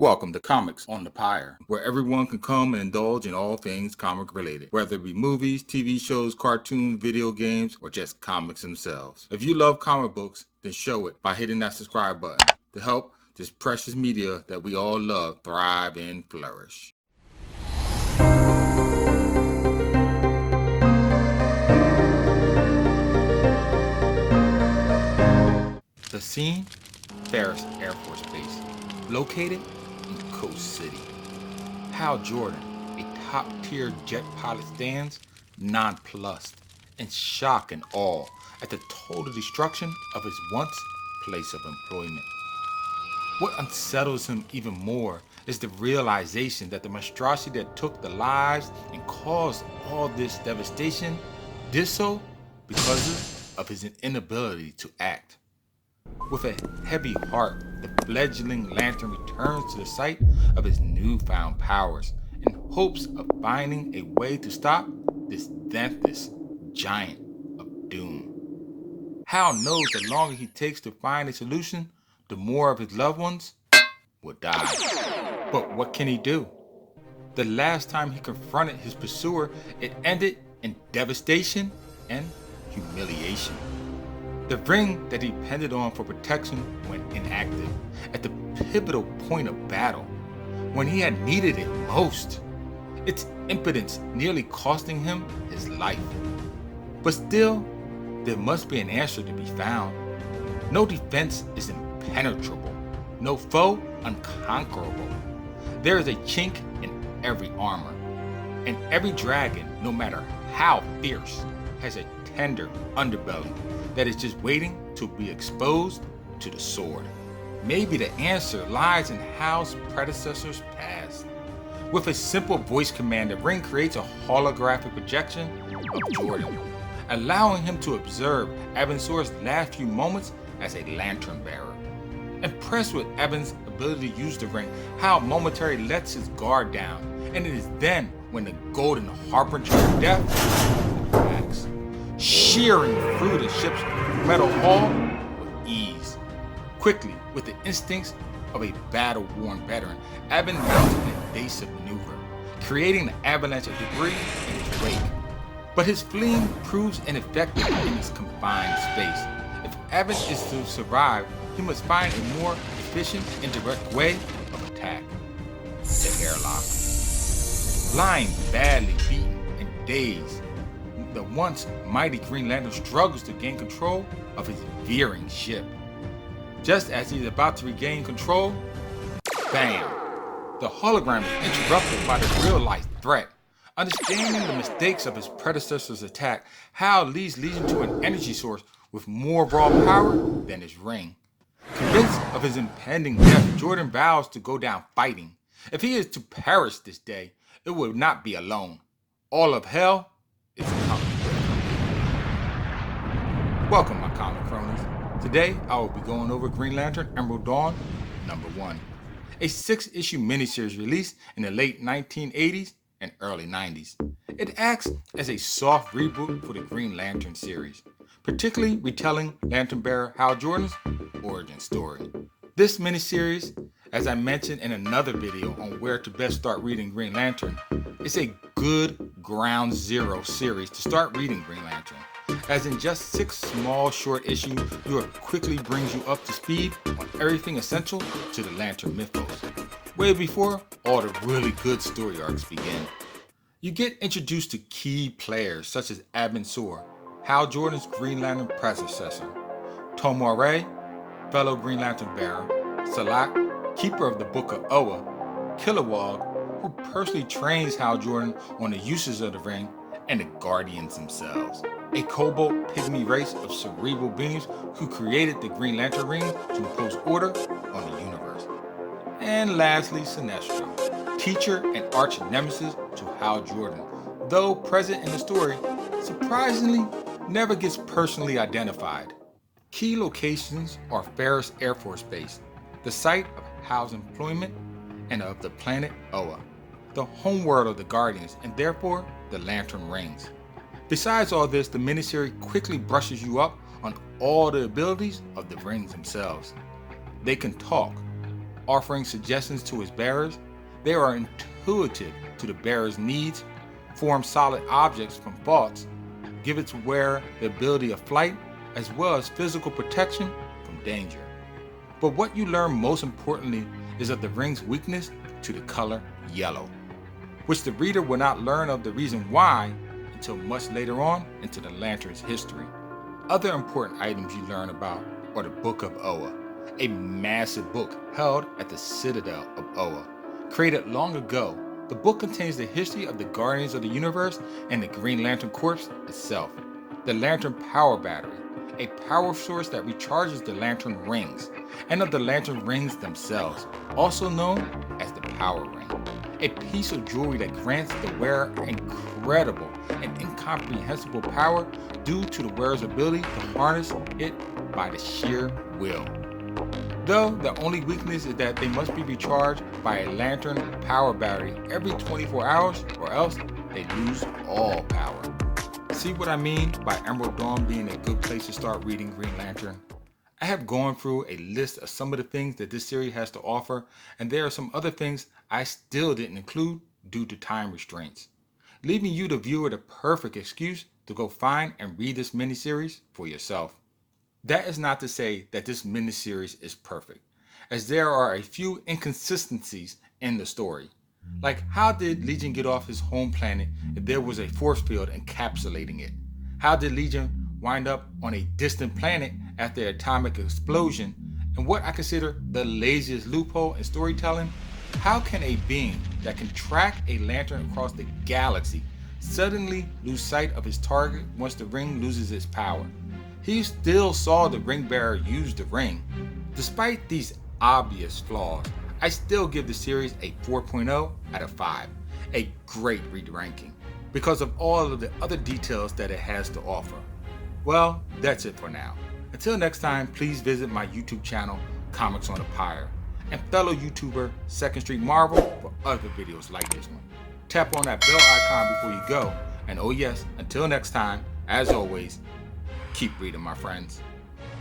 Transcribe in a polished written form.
Welcome to Comics on the Pyre, where everyone can come and indulge in all things comic related, whether it be movies, TV shows, cartoons, video games, or just comics themselves. If you love comic books, then show it by hitting that subscribe button to help this precious media that we all love thrive and flourish. The scene? Pyre Air Force Base, located in Coast City. Hal Jordan, a top-tier jet pilot, stands nonplussed, in shock and awe at the total destruction of his once place of employment. What unsettles him even more is the realization that the monstrosity that took the lives and caused all this devastation did so because of his inability to act. With a heavy heart, the fledgling lantern returns to the site of his newfound powers in hopes of finding a way to stop this deathless giant of doom. Hal knows the longer he takes to find a solution, the more of his loved ones will die. But what can he do? The last time he confronted his pursuer, it ended in devastation and humiliation. The ring that he depended on for protection went inactive at the pivotal point of battle, when he had needed it most, its impotence nearly costing him his life. But still, there must be an answer to be found. No defense is impenetrable, no foe unconquerable. There is a chink in every armor, and every dragon, no matter how fierce, has a tender underbelly that is just waiting to be exposed to the sword. Maybe the answer lies in Hal's predecessor's past. With a simple voice command, the ring creates a holographic projection of Jordan, allowing him to observe Abinsor's last few moments as a lantern bearer. Impressed with Abin's ability to use the ring, Hal momentarily lets his guard down, and it is then when the golden harbinger of death cracks, shearing through the ship's metal hull with ease. Quickly, with the instincts of a battle-worn veteran, Abin mounts an evasive maneuver, creating an avalanche of debris in his wake. But his fleeing proves ineffective in this confined space. If Abin is to survive, he must find a more efficient and direct way of attack: the airlock. Lying badly beaten and dazed, the once mighty Green Lantern struggles to gain control of his veering ship. Just as he's about to regain control, bam! The hologram is interrupted by the real-life threat. Understanding the mistakes of his predecessor's attack, Hal leads Legion to an energy source with more raw power than his ring. Convinced of his impending death, Jordan vows to go down fighting. If he is to perish this day, it will not be alone. All of hell is coming. Welcome, my comic cronies. Today, I will be going over Green Lantern Emerald Dawn #1, a 6-issue miniseries released in the late 1980s and early 90s. It acts as a soft reboot for the Green Lantern series, particularly retelling Lantern bearer Hal Jordan's origin story. This miniseries, as I mentioned in another video on where to best start reading Green Lantern, is a good ground zero series to start reading Green Lantern, as in just 6 small short issues, it quickly brings you up to speed on everything essential to the Lantern mythos, way before all the really good story arcs begin. You get introduced to key players such as Abinsor, Hal Jordan's Green Lantern predecessor, Tomore, fellow Green Lantern bearer, Salak, keeper of the Book of Oa, Kilowog, who personally trains Hal Jordan on the uses of the ring, and the Guardians themselves, a cobalt pygmy race of cerebral beings who created the Green Lantern ring to impose order on the universe. And lastly, Sinestro, teacher and arch nemesis to Hal Jordan, though present in the story, surprisingly never gets personally identified. Key locations are Pyre Air Force Base, the site of Hal's employment, and of the planet Oa, the homeworld of the Guardians, and therefore the Lantern Rings. Besides all this, the miniseries quickly brushes you up on all the abilities of the rings themselves. They can talk, offering suggestions to his bearers. They are intuitive to the bearer's needs, form solid objects from thoughts, give its wearer the ability of flight, as well as physical protection from danger. But what you learn most importantly is of the ring's weakness to the color yellow, which the reader will not learn of the reason why until much later on into the lantern's history. Other important items you learn about are the Book of Oa, a massive book held at the Citadel of Oa. Created long ago, the book contains the history of the Guardians of the Universe and the Green Lantern Corps itself. The Lantern Power Battery, a power source that recharges the lantern rings, and of the lantern rings themselves, also known as the Power Ring. A piece of jewelry that grants the wearer incredible and incomprehensible power due to the wearer's ability to harness it by the sheer will. Though the only weakness is that they must be recharged by a lantern power battery every 24 hours or else they lose all power. See what I mean by Emerald Dawn being a good place to start reading Green Lantern? I have gone through a list of some of the things that this series has to offer, and there are some other things I still didn't include due to time restraints, leaving you the viewer the perfect excuse to go find and read this miniseries for yourself. That is not to say that this miniseries is perfect, as there are a few inconsistencies in the story. Like, how did Legion get off his home planet if there was a force field encapsulating it? How did Legion wind up on a distant planet after an atomic explosion? And what I consider the laziest loophole in storytelling, how can a being that can track a lantern across the galaxy suddenly lose sight of his target once the ring loses its power? He still saw the ring bearer use the ring. Despite these obvious flaws, I still give the series a 4.0 out of 5, a great read ranking, because of all of the other details that it has to offer. Well, that's it for now. Until next time, please visit my YouTube channel, Comics on the Pyre, and fellow YouTuber 2nd Street Marvel for other videos like this one. Tap on that bell icon before you go, and oh yes, until next time, as always, keep reading, my friends.